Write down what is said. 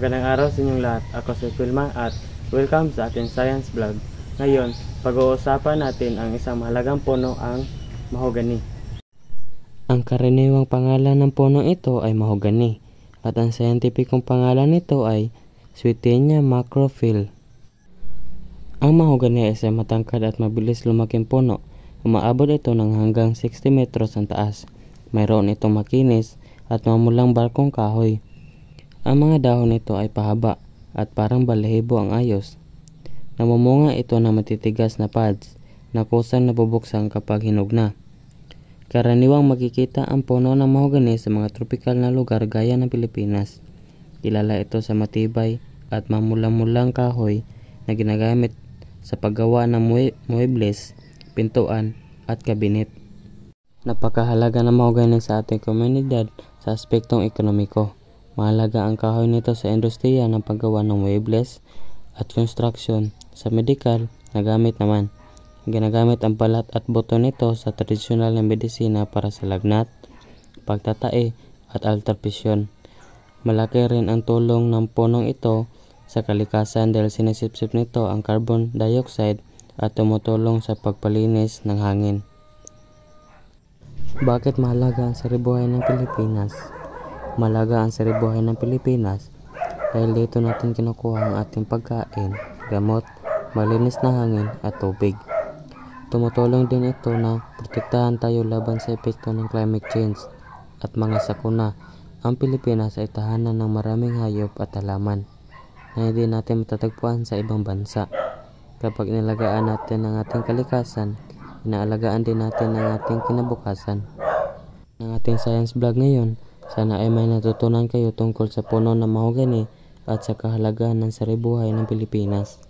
Magandang araw sa inyong lahat. Ako si Filma at welcome sa ating science vlog. Ngayon, pag-uusapan natin ang isang mahalagang puno, ang mahogany. Ang karaniwang pangalan ng puno ito ay mahogany at ang scientificong pangalan nito ay Swietenia macrophyll. Ang mahogany ay isang matangkad at mabilis lumaking puno. Umaabot ito ng hanggang 60 metros ang taas. Mayroon itong makinis at mamulang barkong kahoy. Ang mga dahon nito ay pahaba at parang balahibo ang ayos. Namumunga ito ng matitigas na pads na kusang nabubuksan kapag hinog na. Karaniwang makikita ang puno ng mahogany sa mga tropikal na lugar gaya ng Pilipinas. Kilala ito sa matibay at mamulang-mulang kahoy na ginagamit sa paggawa ng muebles, pintuan at kabinet. Napakahalaga ng mahogany sa ating komunidad sa aspektong ekonomiko. Mahalaga ang kahoy nito sa industriya ng paggawa ng muebles at construction. Sa medikal na gamit naman, ginagamit ang balat at buto nito sa tradisyonal na medisina para sa lagnat, pagtatae at alterpisyon. Malaki rin ang tulong ng punong ito sa kalikasan dahil sinisipsip nito ang carbon dioxide at tumutulong sa pagpalinis ng hangin. Bakit mahalaga ang saribuhay ng Pilipinas? Mahalaga ang saribuhay ng Pilipinas dahil dito natin kinukuha ang ating pagkain, gamot, malinis na hangin at tubig. Tumutulong din ito na protektahan tayo laban sa epekto ng climate change at mga sakuna. Ang Pilipinas ay tahanan ng maraming hayop at halaman na hindi natin matatagpuan sa ibang bansa. Kapag inalagaan natin ang ating kalikasan, inaalagaan din natin ang ating kinabukasan. Ng ating science vlog ngayon, sana ay may natutunan kayo tungkol sa puno ng mahogany at sa kahalagahan ng saribuhay ng Pilipinas.